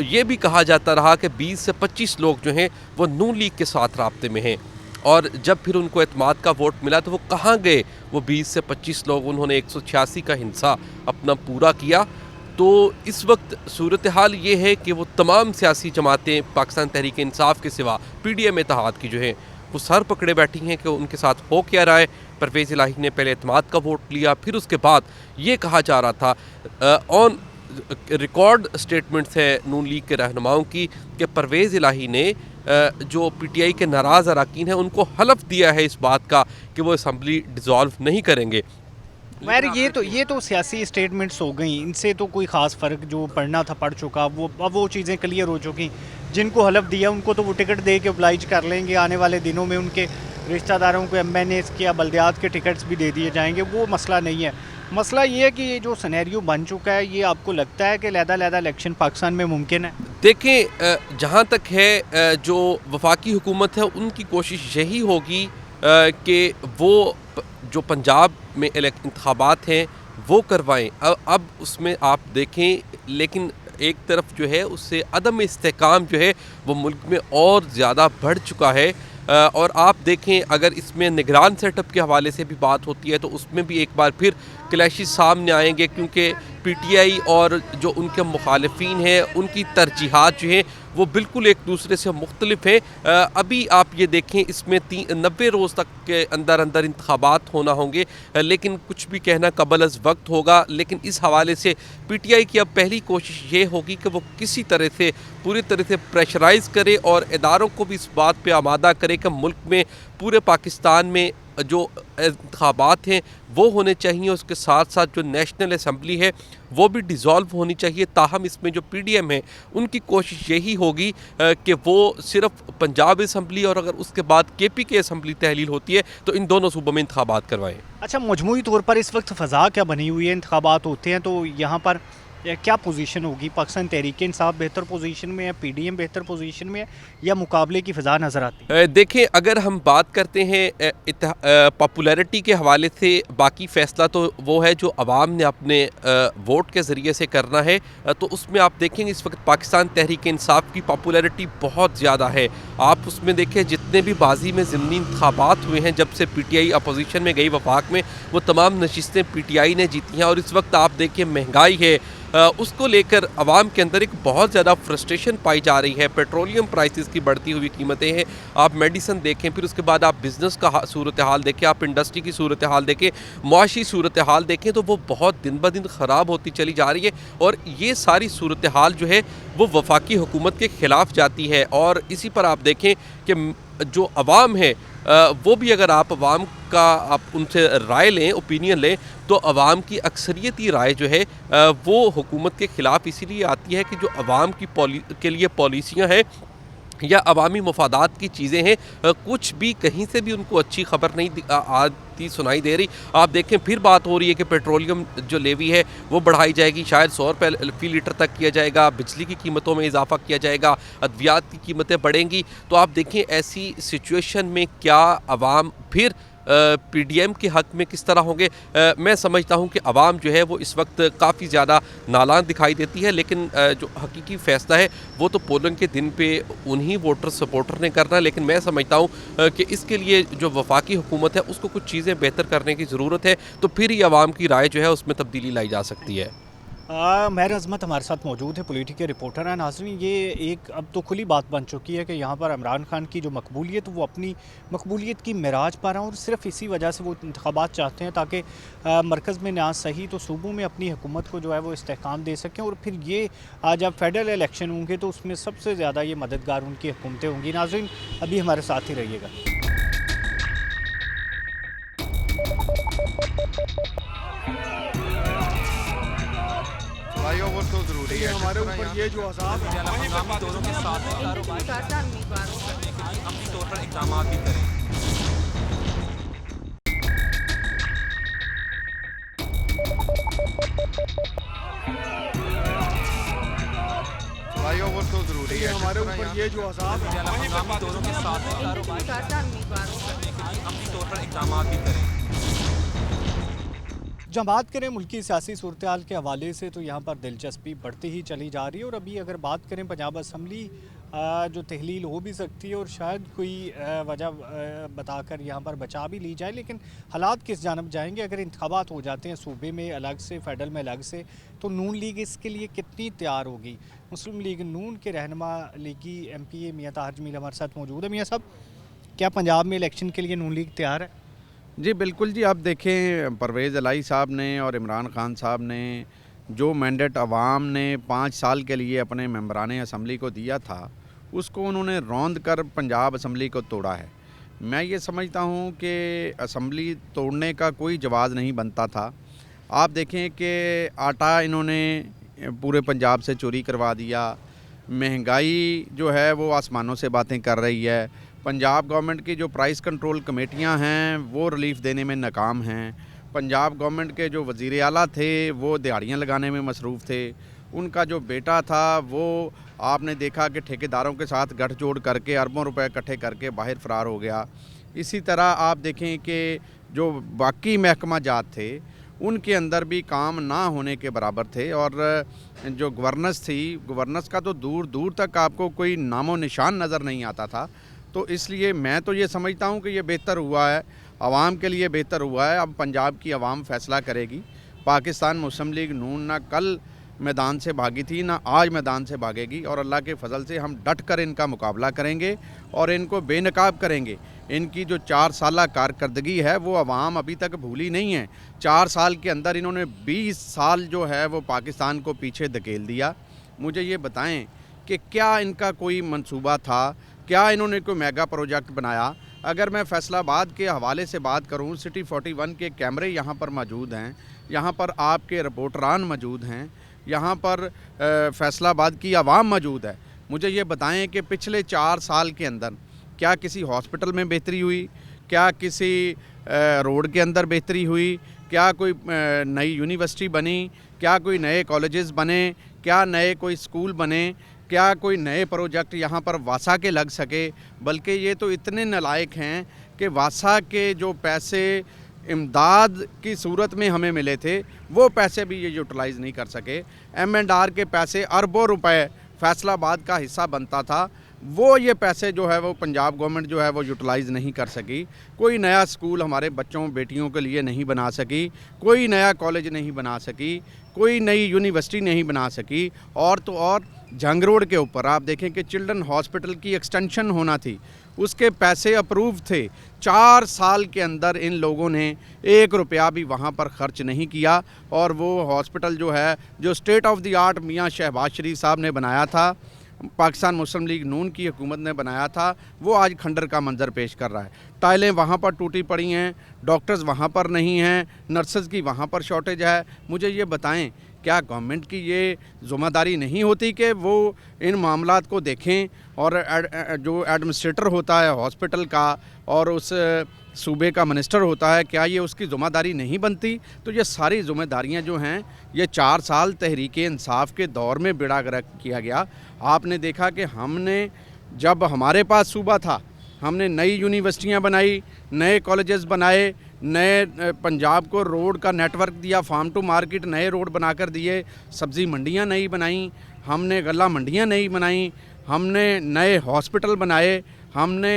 [SPEAKER 7] یہ بھی کہا جاتا رہا کہ 20 سے 25 لوگ جو ہیں وہ نون لیگ کے ساتھ رابطے میں ہیں، اور جب پھر ان کو اعتماد کا ووٹ ملا تو وہ کہاں گئے وہ 20 سے 25 لوگ؟ انہوں نے 186 کا ہنسا اپنا پورا کیا. تو اس وقت صورتحال یہ ہے کہ وہ تمام سیاسی جماعتیں پاکستان تحریک انصاف کے سوا پی ڈی ایم اتحاد کی جو ہیں وہ سر پکڑے بیٹھی ہیں کہ ان کے ساتھ ہو کیا رہا ہے. परवेज़ इलाही ने पहले एतमाद का वोट लिया, फिर उसके बाद ये कहा जा रहा था ऑन रिकॉर्ड स्टेटमेंट्स हैं नून लीग के रहनुमाओं की कि परवेज़ इलाही ने जो पीटीआई के नाराज़ अरकान हैं उनको हलफ दिया है इस बात का कि वो असम्बली डिज़ोल्व नहीं करेंगे।
[SPEAKER 3] मगर ये तो सियासी स्टेटमेंट्स हो गई, इनसे तो कोई ख़ास फ़र्क जो पढ़ना था पढ़ चुका, वो चीज़ें क्लियर हो चुकी। जिनको हलफ दिया उनको तो वो टिकट दे के oblige कर लेंगे, आने वाले दिनों में उनके रिश्तेदारों को MNAs के या बल्दियात के टिकट्स भी दे दिए जाएंगे, वो मसला नहीं है। मसला ये है कि ये जो सिनेरियो बन चुका है, ये आपको लगता है कि लहदा इलेक्शन पाकिस्तान में मुमकिन है? देखें,
[SPEAKER 7] जहाँ तक है जो वफाकी हुकूमत है उनकी कोशिश यही होगी कि वो जो पंजाब में इंतखाबात हैं वो करवाएं। अब उसमें आप देखें, लेकिन एक तरफ जो है उससे अदम इस्तेहकाम जो है वो मुल्क में और ज़्यादा बढ़ चुका है। और आप देखें, अगर इसमें निगरान सेटअप के हवाले से भी बात होती है तो उसमें भी एक बार फिर क्लैशेस सामने आएंगे, क्योंकि पीटीआई और जो उनके मुखालिफिन हैं उनकी तरजीहात जो हैं वो बिल्कुल एक दूसरे से मुख्तलिफ हैं। अभी आप ये देखें, इसमें 90 रोज़ तक के अंदर इंतखाबात होना होंगे, लेकिन कुछ भी कहना कबल अज़ वक्त होगा। लेकिन इस हवाले से पीटीआई की अब पहली कोशिश ये होगी कि वो किसी तरह से पूरी तरह से प्रेशराइज़ करे और इदारों को भी इस बात पे आमादा करे कि मुल्क में पूरे पाकिस्तान में जो इंतखाबात हैं वो होने चाहिए, उसके साथ साथ जो नेशनल असम्बली है वो भी डिज़ोल्व होनी चाहिए। ताहम इसमें जो PDM है उनकी कोशिश यही होगी कि वो सिर्फ पंजाब असम्बली और अगर उसके बाद KP की असम्बली तहलील होती है तो इन दोनों सूबों में इंतखाबात करवाएं।
[SPEAKER 3] अच्छा, मजमूई तौर पर इस वक्त फ़ज़ा क्या बनी हुई है? इंतखाबात होते हैं तो यहाँ पर क्या पोजीशन होगी? पाकिस्तान तहरीक इंसाफ बेहतर पोजीशन में है, PDM बेहतर पोजीशन में है, या मुकाबले की फ़ज़ा नज़र आती है?
[SPEAKER 7] देखें, अगर हम बात करते हैं पॉपुलैरिटी के हवाले से, बाकी फ़ैसला तो वो है जो अवाम ने अपने वोट के ज़रिए से करना है। तो उसमें आप देखेंगे इस वक्त पाकिस्तान तहरीक इंसाफ की पॉपुलैरिटी बहुत ज़्यादा है। आप उसमें देखें, जितने भी बाजी में ज़िमनी इंतखाबात हुए हैं जब से PTI अपोजिशन में गई वफाक में, वो तमाम नशिस्तें PTI ने जीती हैं। और इस वक्त आप देखें महंगाई है, उसको लेकर आवाम के अंदर एक बहुत ज़्यादा फ्रस्ट्रेशन पाई जा रही है। पेट्रोलियम प्राइसेस की बढ़ती हुई कीमतें हैं, आप मेडिसन देखें, फिर उसके बाद आप बिज़नेस का सूरत हाल देखें, आप इंडस्ट्री की सूरत हाल देखें, मुआशी सूरत हाल देखें, तो वो बहुत दिन ब दिन ख़राब होती चली जा रही है। और ये सारी सूरत हाल जो है वो वफाकी हुकूमत के ख़िलाफ़ जाती है। और इसी पर आप देखें कि जो अवाम है वो भी, अगर आप अवाम का आप उनसे राय लें, ओपिनियन लें, तो अवाम की अक्सरियती राय जो है वो हुकूमत के ख़िलाफ़ इसीलिए आती है कि जो अवाम की के लिए पॉलिसियाँ हैं या अवामी मफादात की चीज़ें हैं, कुछ भी कहीं से भी उनको अच्छी खबर नहीं आती सुनाई दे रही। आप देखें, फिर बात हो रही है कि पेट्रोलियम जो लेवी है वो बढ़ाई जाएगी, शायद 100 रुपये फ़ी लीटर तक किया जाएगा, बिजली की कीमतों में इजाफा किया जाएगा, अद्वियात की कीमतें बढ़ेंगी। तो आप देखें, ऐसी सिचुएशन में क्या अवाम फिर PDM के हक़ में किस तरह होंगे? मैं समझता हूं कि अवाम जो है वो इस वक्त काफ़ी ज़्यादा नालान दिखाई देती है, लेकिन जो हकीकी फ़ैसला है वो तो पोलिंग के दिन पे उन्हीं वोटर सपोर्टर ने करना है। लेकिन मैं समझता हूं कि इसके लिए जो वफाकी हुकूमत है उसको कुछ चीज़ें बेहतर करने की ज़रूरत है, तो फिर ही अवाम की राय जो है उसमें तब्दीली लाई जा सकती है।
[SPEAKER 3] महर अज़मत हमारे साथ मौजूद है, पॉलिटिकल रिपोर्टर हैं। नाज़रीन, ये एक अब तो खुली बात बन चुकी है कि यहाँ पर इमरान खान की जो मकबूलियत, वो अपनी मकबूलियत की मिराज पर हैं और सिर्फ इसी वजह से वो इंतखाबात चाहते हैं ताकि मरकज़ में ना सही तो सूबों में अपनी हुकूमत को जो है वो इस्तेहकाम दे सकें। और फिर ये जब फेडरल इलेक्शन होंगे तो उसमें सबसे ज़्यादा ये मददगार उनकी हुकूमतें होंगी। नाज़रीन, अभी हमारे साथ ही रहिएगा।
[SPEAKER 1] फ्लाईओवर तो ज़रूरी है, हमारे ऊपर ये जो अज़ाब है
[SPEAKER 2] हंगामी दौरों के साथ अपनी तौर पर इक़दाम भी करें।
[SPEAKER 1] फ्लाईओवर तो ज़रूरी है, हमारे ऊपर ये जो अज़ाब है
[SPEAKER 2] हंगामी दौरों के साथ अपनी तौर पर इक़दाम भी करें।
[SPEAKER 3] जब बात करें मुल्की सियासी सूरत हाल के हवाले से तो यहाँ पर दिलचस्पी बढ़ती ही चली जा रही है। और अभी अगर बात करें पंजाब असम्बली जो तहलील हो भी सकती है और शायद कोई वजह बताकर यहाँ पर बचा भी ली जाए, लेकिन हालात किस जानब जाएंगे? अगर इंतखाबात हो जाते हैं सूबे में अलग से, फेडरल में अलग से, तो नून लीग इसके लिए कितनी तैयार होगी? मुस्लिम लीग नून के रहनुमा लीगी MPA मियां ताहर जमील हमारे साथ मौजूद है। मियां साहब, क्या पंजाब में इलेक्शन के लिए नून लीग तैयार है?
[SPEAKER 8] जी बिल्कुल जी, आप देखें परवेज़ इलाही साहब ने और इमरान खान साहब ने जो मैंडेट अवाम ने 5 साल के लिए अपने मेंबरान असम्बली को दिया था, उसको उन्होंने रौंद कर पंजाब असम्बली को तोड़ा है। मैं ये समझता हूँ कि असम्बली तोड़ने का कोई जवाज़ नहीं बनता था। आप देखें कि आटा इन्होंने पूरे पंजाब से चोरी करवा दिया, महंगाई जो है वो आसमानों से बातें कर रही है, पंजाब गवर्नमेंट की जो प्राइस कंट्रोल कमेटियां हैं वो रिलीफ देने में नाकाम हैं, पंजाब गवर्नमेंट के जो वज़ीर आला थे वो दिहाड़ियाँ लगाने में मसरूफ़ थे, उनका जो बेटा था वो आपने देखा कि ठेकेदारों के साथ गठजोड़ करके अरबों रुपए इकट्ठे करके बाहर फ़रार हो गया। इसी तरह आप देखें कि जो बाकी महकमा जात थे उनके अंदर भी काम ना होने के बराबर थे, और जो गवर्नेंस थी, गवर्नेंस का तो दूर दूर तक आपको कोई नामो निशान नज़र नहीं आता था। तो इसलिए मैं तो ये समझता हूँ कि ये बेहतर हुआ है, आवाम के लिए बेहतर हुआ है। अब पंजाब की आवाम फ़ैसला करेगी। पाकिस्तान मुस्लिम लीग नून ना कल मैदान से भागी थी, ना आज मैदान से भागेगी, और अल्लाह के फजल से हम डट कर इनका मुकाबला करेंगे और इनको बेनकाब करेंगे। इनकी जो 4 साला कारकर्दगी है वो आवाम अभी तक भूली नहीं है। 4 साल के अंदर इन्होंने 20 साल जो है वो पाकिस्तान को पीछे धकेल दिया। मुझे ये बताएं कि क्या इनका कोई मंसूबा था, क्या इन्होंने कोई मेगा प्रोजेक्ट बनाया? अगर मैं फैसलाबाद के हवाले से बात करूं, सिटी 41 के कैमरे यहाँ पर मौजूद हैं, यहाँ पर आपके रिपोर्टरान मौजूद हैं, यहाँ पर फैसलाबाद की आवाम मौजूद है। मुझे ये बताएं कि पिछले 4 साल के अंदर क्या किसी हॉस्पिटल में बेहतरी हुई, क्या किसी रोड के अंदर बेहतरी हुई, क्या कोई नई यूनिवर्सिटी बनी, क्या कोई नए कॉलेजेस बने, क्या नए कोई स्कूल बने, क्या कोई नए प्रोजेक्ट यहाँ पर वासा के लग सके? बल्कि ये तो इतने नालायक हैं कि वासा के जो पैसे इमदाद की सूरत में हमें मिले थे वो पैसे भी ये यूटिलाइज़ नहीं कर सके। M&R के पैसे अरबों रुपए फैसलाबाद का हिस्सा बनता था, वो ये पैसे जो है वो पंजाब गवर्नमेंट जो है वो यूटिलाइज़ नहीं कर सकी। कोई नया स्कूल हमारे बच्चों बेटियों के लिए नहीं बना सकी, कोई नया कॉलेज नहीं बना सकी, कोई नई यूनिवर्सिटी नहीं बना सकी। और तो और जंग रोड के ऊपर आप देखें कि चिल्ड्रन हॉस्पिटल की एक्सटेंशन होना थी, उसके पैसे अप्रूव थे। 4 साल के अंदर इन लोगों ने 1 रुपया भी वहाँ पर ख़र्च नहीं किया, और वो हॉस्पिटल जो है जो स्टेट ऑफ द आर्ट मियाँ शहबाज शरीफ साहब ने बनाया था, पाकिस्तान मुस्लिम लीग नून की हुकूमत ने बनाया था, वो आज खंडर का मंजर पेश कर रहा है। टाइलें वहाँ पर टूटी पड़ी हैं, डॉक्टर्स वहाँ पर नहीं हैं, नर्सेज की वहाँ पर शॉर्टेज है। मुझे ये बताएं, क्या गवर्नमेंट की ये ज़िम्मेदारी नहीं होती कि वो इन मामलात को देखें, और जो एडमिनिस्ट्रेटर होता है हॉस्पिटल का और उस सूबे का मिनिस्टर होता है, क्या ये उसकी ज़िम्मेदारी नहीं बनती? तो ये सारी ज़िम्मेदारियां जो हैं ये 4 साल तहरीक इंसाफ के दौर में बेड़ा गर्क किया गया। आपने देखा कि हमने जब हमारे पास सूबा था, हमने नई यूनिवर्सिटियां बनाई, नए कॉलेजेस बनाए, नए पंजाब को रोड का नेटवर्क दिया, फार्म टू मार्केट नए रोड बनाकर दिए, सब्ज़ी मंडियां नई बनाई, हमने गला मंडियां नई बनाई, हमने नए हॉस्पिटल बनाए, हमने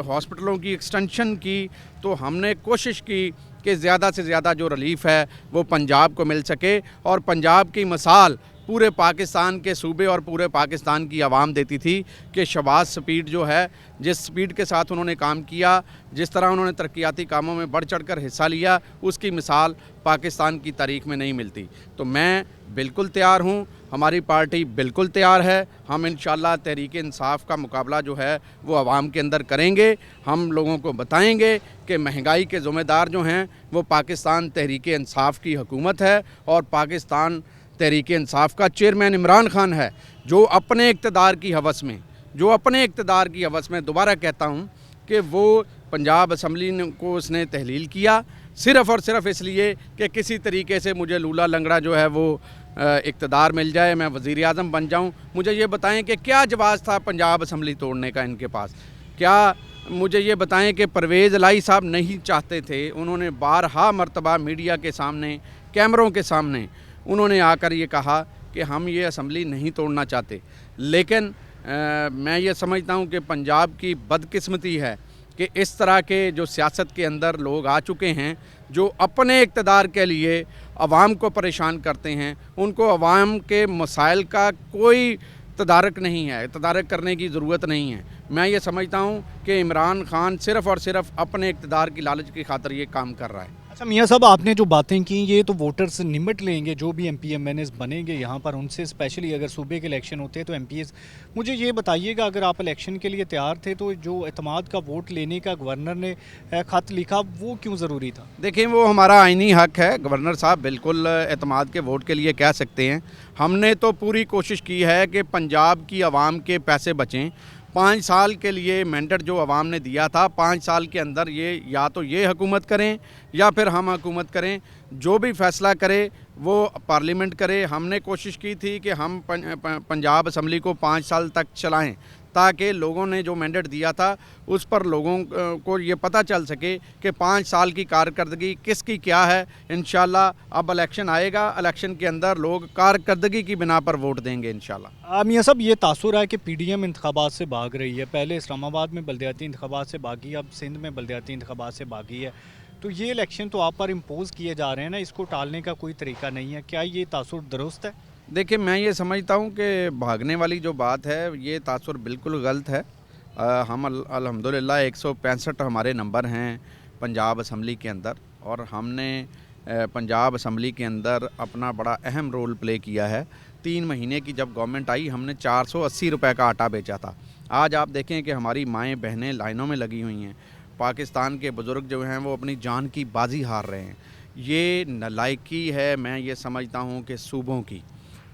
[SPEAKER 8] हॉस्पिटलों की एक्सटेंशन की। तो हमने कोशिश की कि ज़्यादा से ज़्यादा जो रिलीफ है वो पंजाब को मिल सके, और पंजाब की मिसाल पूरे पाकिस्तान के सूबे और पूरे पाकिस्तान की आवाम देती थी कि शहबाज स्पीड जो है, जिस स्पीड के साथ उन्होंने काम किया, जिस तरह उन्होंने तरक्याती कामों में बढ़ चढ़ कर हिस्सा लिया, उसकी मिसाल पाकिस्तान की तारीख में नहीं मिलती। तो मैं बिल्कुल तैयार हूँ, हमारी पार्टी बिल्कुल तैयार है। हम इंशाअल्लाह तहरीक इंसाफ का मुकाबला जो है वो आवाम के अंदर करेंगे। हम लोगों को बताएंगे कि महंगाई के ज़िम्मेदार जो हैं वो पाकिस्तान तहरीक इंसाफ की हुकूमत है, और पाकिस्तान तहरीक इंसाफ का चेयरमैन इमरान खान है, जो अपने इक़्तिदार की हवस में दोबारा कहता हूँ कि वो पंजाब असम्बली को उसने तहलील किया सिर्फ़ और सिर्फ इसलिए कि किसी तरीके से मुझे लूला लंगड़ा जो है वो इक़्तिदार मिल जाए, मैं वज़ीर आज़म बन जाऊँ। मुझे ये बताएं कि क्या जवाब था पंजाब असम्बली तोड़ने का इनके पास? क्या मुझे ये बताएं कि परवेज़ इलाही साहब नहीं चाहते थे? उन्होंने बारहा मरतबा मीडिया के सामने, कैमरों के सामने उन्होंने आकर ये कहा कि हम ये असम्बली नहीं तोड़ना चाहते। लेकिन मैं ये समझता हूँ कि पंजाब की बदकिस्मती है कि इस तरह के जो सियासत के अंदर लोग आ चुके हैं, जो अपने इक़्तिदार के लिए अवाम को परेशान करते हैं, उनको अवाम के मसाइल का कोई तदारक नहीं है, तदारक करने की ज़रूरत नहीं है। मैं ये समझता हूँ कि इमरान खान सिर्फ़ और सिर्फ अपने इक़्तिदार की लालच की खातिर ये काम कर रहा है।
[SPEAKER 3] अच्छा मियाँ साहब, आपने जो बातें की ये तो वोटर्स निमट लेंगे, जो भी MP MNAs बनेंगे यहाँ पर उनसे, स्पेशली अगर सूबे के इलेक्शन होते हैं तो MPs। मुझे ये बताइएगा, अगर आप इलेक्शन के लिए तैयार थे तो जो एतमाद का वोट लेने का गवर्नर ने ख़त लिखा वो क्यों ज़रूरी था?
[SPEAKER 8] देखिए, वो हमारा आइनी हक है। गवर्नर साहब बिल्कुल एतमाद के वोट के लिए कह सकते हैं। हमने तो पूरी कोशिश की है कि पंजाब की आवाम के पैसे बचें। 5 साल के लिए मैंडेट जो आवाम ने दिया था, 5 साल के अंदर ये या तो ये हुकूमत करें या फिर हम हुकूमत करें। जो भी फैसला करे वो पार्लियामेंट करे। हमने कोशिश की थी कि हम पंजाब असम्बली को 5 साल तक चलाएं, ताकि लोगों ने जो मैंडेट दिया था उस पर लोगों को ये पता चल सके कि 5 साल की कारकर्दगी किसकी क्या है। इंशाल्लाह अब इलेक्शन आएगा, इलेक्शन के अंदर लोग कारकर्दगी की बिना पर वोट देंगे इंशाल्लाह।
[SPEAKER 3] मियाँ साहब, ये तासुर है कि PDM इंतखाबात से भाग रही है। पहले इस्लामाबाद में बल्दियाती इंतखाबात से भागी, अब सिंध में बल्दियाती इंतखाबात से भागी है। तो ये इलेक्शन तो आप पर इम्पोज किए जा रहे हैं ना, इसको टालने का कोई तरीका नहीं है। क्या ये तासुर दुरुस्त है?
[SPEAKER 8] देखिए, मैं ये समझता हूँ कि भागने वाली जो बात है ये तासुर बिल्कुल गलत है। हम अल्हम्दुलिल्लाह 165 हमारे नंबर हैं पंजाब असम्बली के अंदर, और हमने पंजाब असम्बली के अंदर अपना बड़ा अहम रोल प्ले किया है। 3 महीने की जब गवर्नमेंट आई, हमने 480 रुपये का आटा बेचा था। आज आप देखें कि हमारी माएँ बहनें लाइनों में लगी हुई हैं। पाकिस्तान के बुज़ुर्ग जो हैं वो अपनी जान की बाजी हार रहे हैं। ये नालायकी है, मैं ये समझता हूँ कि सूबों की,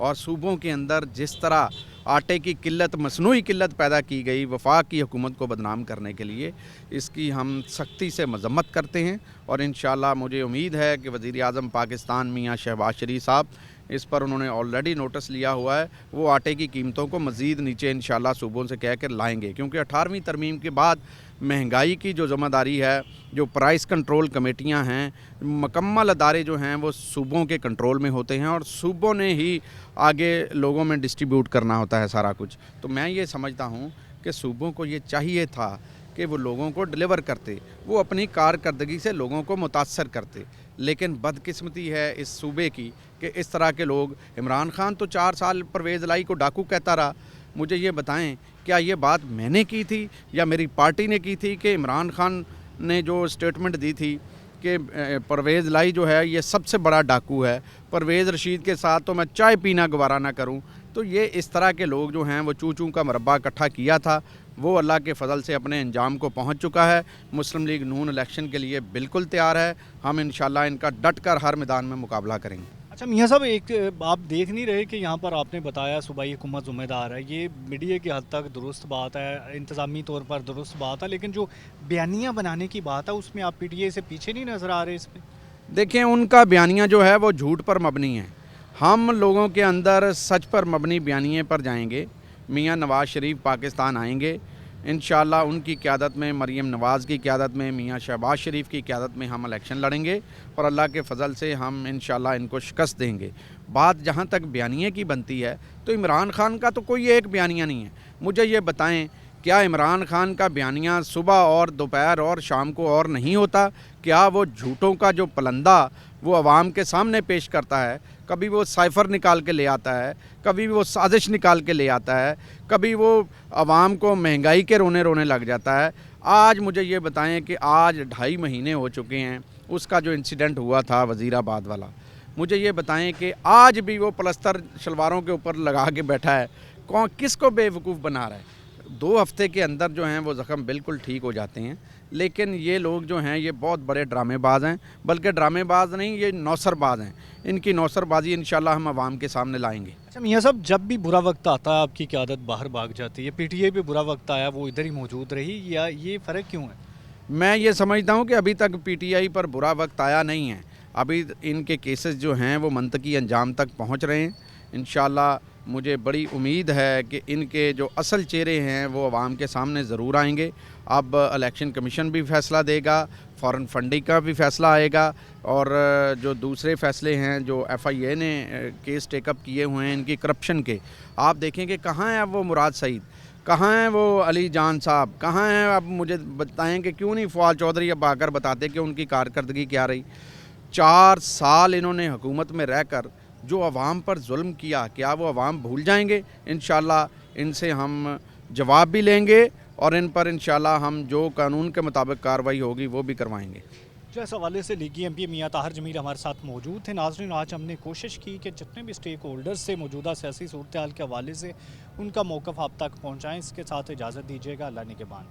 [SPEAKER 8] और सूबों के अंदर जिस तरह आटे की किल्लत, मसनूई किल्लत पैदा की गई वफाक की हुकूमत को बदनाम करने के लिए, इसकी हम सख्ती से मजम्मत करते हैं। और इंशाल्लाह मुझे उम्मीद है कि वज़ीर आज़म पाकिस्तान मियाँ शहबाज शरीफ साहब, इस पर उन्होंने ऑलरेडी नोटिस लिया हुआ है, वो आटे की कीमतों को मज़ीद नीचे इंशाल्लाह सूबों से कह कर लाएँगे। क्योंकि 18वीं तरमीम के बाद महंगाई की जो ज़िम्मेदारी है, जो प्राइस कंट्रोल कमेटियां हैं, मुकम्मल अदारे जो हैं वो सूबों के कंट्रोल में होते हैं, और सूबों ने ही आगे लोगों में डिस्ट्रीब्यूट करना होता है सारा कुछ। तो मैं ये समझता हूँ कि सूबों को ये चाहिए था कि वो लोगों को डिलीवर करते, वो अपनी कारकर्दगी से लोगों को मुतासर करते। लेकिन बदकिस्मती है इस सूबे की कि इस तरह के लोग, इमरान खान तो 4 साल परवेज़ लाई को डाकू कहता रहा। मुझे ये बताएं, क्या ये बात मैंने की थी या मेरी पार्टी ने की थी कि इमरान खान ने जो स्टेटमेंट दी थी कि परवेज़ लाई जो है ये सबसे बड़ा डाकू है, परवेज़ रशीद के साथ तो मैं चाय पीना गवारा ना करूं। तो ये इस तरह के लोग जो हैं वो चू चू का मरबा इकट्ठा किया था, वो अल्लाह के फ़ज़ल से अपने अंजाम को पहुंच चुका है। मुस्लिम लीग नून इलेक्शन के लिए बिल्कुल तैयार है। हम इंशाल्लाह इनका डट कर हर मैदान में मुकाबला करेंगे।
[SPEAKER 3] अच्छा मियाँ साहब, एक आप देख नहीं रहे कि यहाँ पर आपने बताया सूबाई हुकूमत ज़िम्मेदार है, ये मीडिया की हद तक दुरुस्त बात है, इंतज़ामी तौर पर दुरुस्त बात है, लेकिन जो बयानियाँ बनाने की बात है उसमें आप PTI से पीछे नहीं नज़र आ रहे इसमें?
[SPEAKER 8] देखें, उनका बयानिया जो है वो झूठ पर मबनी है। हम लोगों के अंदर सच पर मबनी बयानिए पर जाएंगे। मियाँ नवाज़ शरीफ पाकिस्तान आएंगे इंशाल्लाह, उनकी क़यादत में, मरीम नवाज़ की क़यादत में, मियाँ शहबाज शरीफ की क़यादत में हम इलेक्शन लड़ेंगे, और अल्लाह के फ़ज़ल से हम इंशाल्लाह इनको शिकस्त देंगे। बात जहाँ तक बयानिए की बनती है तो इमरान खान का तो कोई एक बयानिया नहीं है। मुझे ये बताएं, क्या इमरान खान का बयानिया सुबह और दोपहर और शाम को और नहीं होता? क्या वो झूठों का जो पलंदा वो आवाम के सामने पेश करता है? कभी वो साइफ़र निकाल के ले आता है, कभी वो साजिश निकाल के ले आता है, कभी वो आवाम को महंगाई के रोने लग जाता है। आज मुझे ये बताएं कि आज 2.5 महीने हो चुके हैं उसका जो इंसिडेंट हुआ था वज़ीराबाद वाला। मुझे ये बताएं कि आज भी वो प्लस्तर शलवारों के ऊपर लगा के बैठा है। कौन किसको बेवकूफ़ बना रहा है? 2 हफ्ते के अंदर जो हैं वो ज़ख्म बिल्कुल ठीक हो जाते हैं। लेकिन ये लोग जो हैं ये बहुत बड़े ड्रामेबाज हैं, बल्कि ड्रामेबाज नहीं, ये नौसरबाज हैं। इनकी नौसरबाजी इंशाल्लाह हम आवाम के सामने लाएंगे।
[SPEAKER 3] अच्छा मियाँ साहब, जब भी बुरा वक्त आता है आपकी क़यादत बाहर भाग जाती है। PTI पे बुरा वक्त आया वो इधर ही मौजूद रही, या ये फ़र्क क्यों है?
[SPEAKER 8] मैं ये समझता हूँ कि अभी तक PTI पर बुरा वक्त आया नहीं है। अभी इनके केसेस जो हैं वो मंतकी अंजाम तक पहुँच रहे हैं। इंशाल्लाह मुझे बड़ी उम्मीद है कि इनके जो असल चेहरे हैं वो आवाम के सामने ज़रूर आएंगे। अब इलेक्शन कमीशन भी फ़ैसला देगा, फ़ॉरेन फंडिंग का भी फ़ैसला आएगा, और जो दूसरे फ़ैसले हैं जो FIA ने केस टेकअप किए हुए हैं इनकी करप्शन के, आप देखेंगे कहाँ है अब वो मुराद सईद, कहाँ हैं वो अली जान साहब, कहाँ हैं? अब मुझे बताएं कि क्यों नहीं फवाद चौधरी अब आकर बताते कि उनकी कारकर्दगी क्या रही। 4 साल इन्होंने हुकूमत में रहकर जो आवाम पर जुल्म किया, क्या वो आवाम भूल जाएंगे? इंशाल्लाह इनसे हम जवाब भी लेंगे اور ان پر इंशाल्लाह हम जो कानून के मुताबिक कार्रवाई होगी वो भी करवाएंगे।
[SPEAKER 3] जो इस हवाले से लीगी MP मियां ताहिर जमील हमारे साथ मौजूद थे। नाज़रीन, आज हमने कोशिश की कि जितने भी स्टेक होल्डर्स से मौजूदा सियासी सूरत हाल के हवाले से उनका मौक़िफ़ आप तक पहुँचाएँ। इसके साथ इजाज़त दीजिएगा। अल्लाह निगहबान।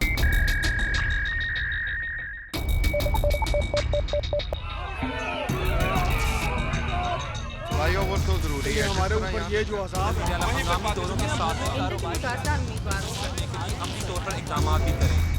[SPEAKER 1] फ्लाईओवर तो ज़रूरी है, हमारे ऊपर ये जो अज़ाब है
[SPEAKER 2] हंगामी दौरों के साथ अपनी तौर पर इक़दाम भी करें।